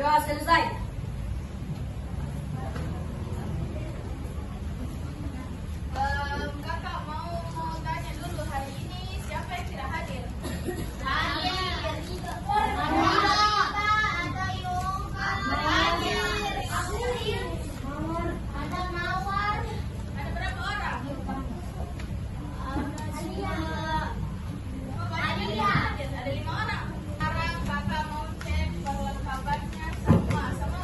Berdoa selesai. Kakak mau tanya dulu, hari ini siapa yang tidak hadir? Ada berapa orang? Ada 5 orang. Sekarang kakak mau cek perlengkapannya sama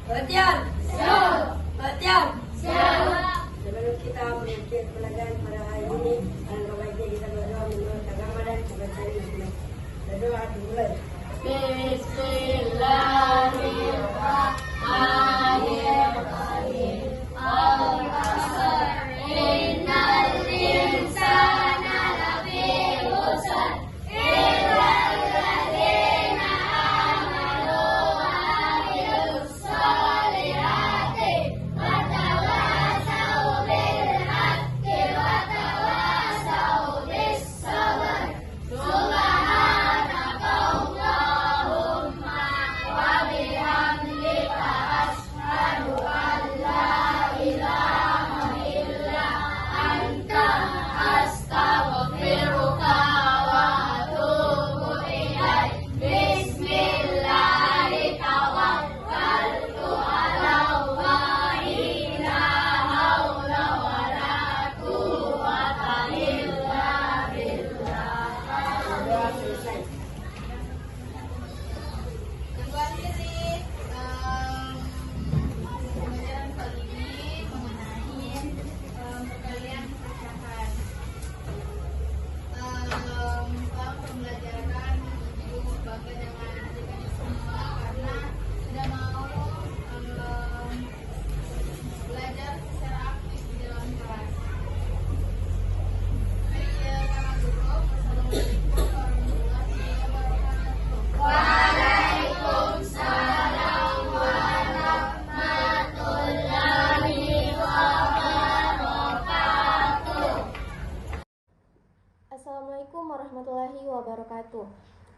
Perhatian. Siap. Perhatian. Siap. Sebelum kita melanjutkan pelajaran pada hari ini, alangkah baiknya kita berdoa menurut agama dan kepercayaan Islam. Berdoa dimulai. Bismillahirrahmanirrahim. Al-Qasr. Innal insana lafi khusr. Illa alladzina amanu wa amilus solihati wa tawasaw bil haqqi wa tawasaw bis sabr. Subhanaka Allahumma wa bihamdika asyhadu an la ilaha illa anta astaghfiruka wa atubu ilaik. Bismillahi tawakkaltu ala Allahi la haula wa la quwwata illa billah. Berdoa selesai. Kedua diri pembelajaran kali ini mengenai perkalian pecahan. Dalam pembelajaran ibu bangga dengan adik-adik semua karena sudah mau belajar secara aktif di dalam kelas. Baik, para guru, Assalamualaikum warahmatullahi wabarakatuh. Waalaikumsalam warahmatullahi wabarakatuh. Assalamualaikum warahmatullahi wabarakatuh.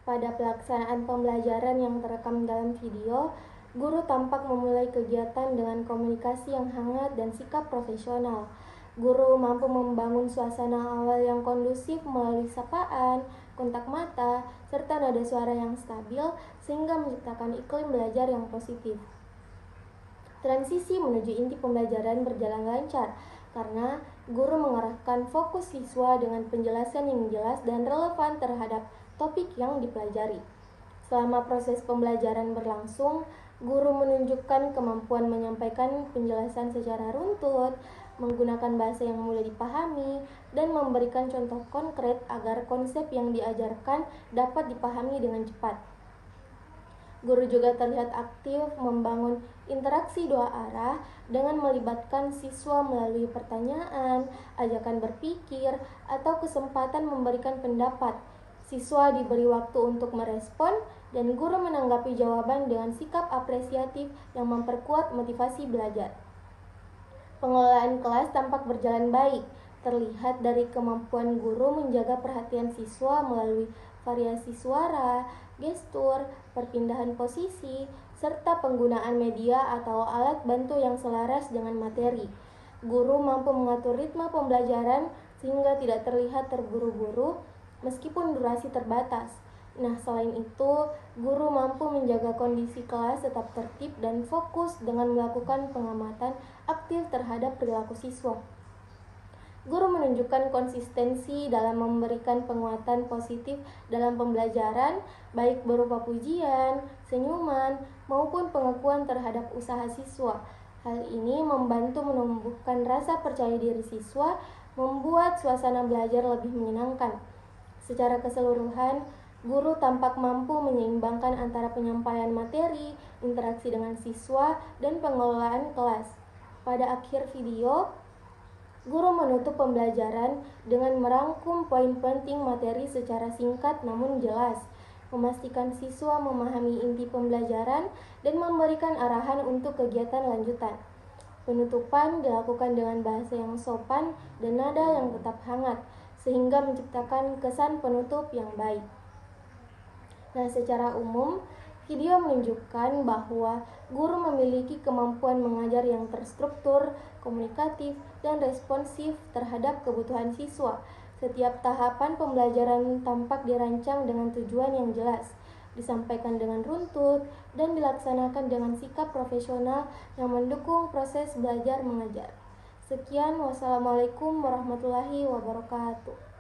Pada pelaksanaan pembelajaran yang terekam dalam video, guru tampak memulai kegiatan dengan komunikasi yang hangat dan sikap profesional. Guru mampu membangun suasana awal yang kondusif melalui sapaan, kontak mata, serta nada suara yang stabil sehingga menciptakan iklim belajar yang positif. Transisi menuju inti pembelajaran berjalan lancar karena guru mengarahkan fokus siswa dengan penjelasan yang jelas dan relevan terhadap topik yang dipelajari. Selama proses pembelajaran berlangsung, guru menunjukkan kemampuan menyampaikan penjelasan secara runtut, menggunakan bahasa yang mudah dipahami, dan memberikan contoh konkret agar konsep yang diajarkan dapat dipahami dengan cepat. Guru juga terlihat aktif membangun interaksi dua arah dengan melibatkan siswa melalui pertanyaan, ajakan berpikir, atau kesempatan memberikan pendapat. Siswa diberi waktu untuk merespon, dan guru menanggapi jawaban dengan sikap apresiatif yang memperkuat motivasi belajar. Pengelolaan kelas tampak berjalan baik, terlihat dari kemampuan guru menjaga perhatian siswa melalui variasi suara, gestur, perpindahan posisi, serta penggunaan media atau alat bantu yang selaras dengan materi. Guru mampu mengatur ritme pembelajaran sehingga tidak terlihat terburu-buru meskipun durasi terbatas. Nah, selain itu, guru mampu menjaga kondisi kelas tetap tertib dan fokus dengan melakukan pengamatan aktif terhadap perilaku siswa. Guru menunjukkan konsistensi dalam memberikan penguatan positif dalam pembelajaran, baik berupa pujian, senyuman, maupun pengakuan terhadap usaha siswa. Hal ini membantu menumbuhkan rasa percaya diri siswa, membuat suasana belajar lebih menyenangkan. Secara keseluruhan, guru tampak mampu menyeimbangkan antara penyampaian materi, interaksi dengan siswa, dan pengelolaan kelas. Pada akhir video, guru menutup pembelajaran dengan merangkum poin penting materi secara singkat namun jelas, memastikan siswa memahami inti pembelajaran, dan memberikan arahan untuk kegiatan lanjutan. Penutupan dilakukan dengan bahasa yang sopan dan nada yang tetap hangat, sehingga menciptakan kesan penutup yang baik. Nah, secara umum, video menunjukkan bahwa guru memiliki kemampuan mengajar yang terstruktur, komunikatif, dan responsif terhadap kebutuhan siswa. Setiap tahapan pembelajaran tampak dirancang dengan tujuan yang jelas, disampaikan dengan runtut, dan dilaksanakan dengan sikap profesional yang mendukung proses belajar mengajar. Sekian, wassalamualaikum warahmatullahi wabarakatuh.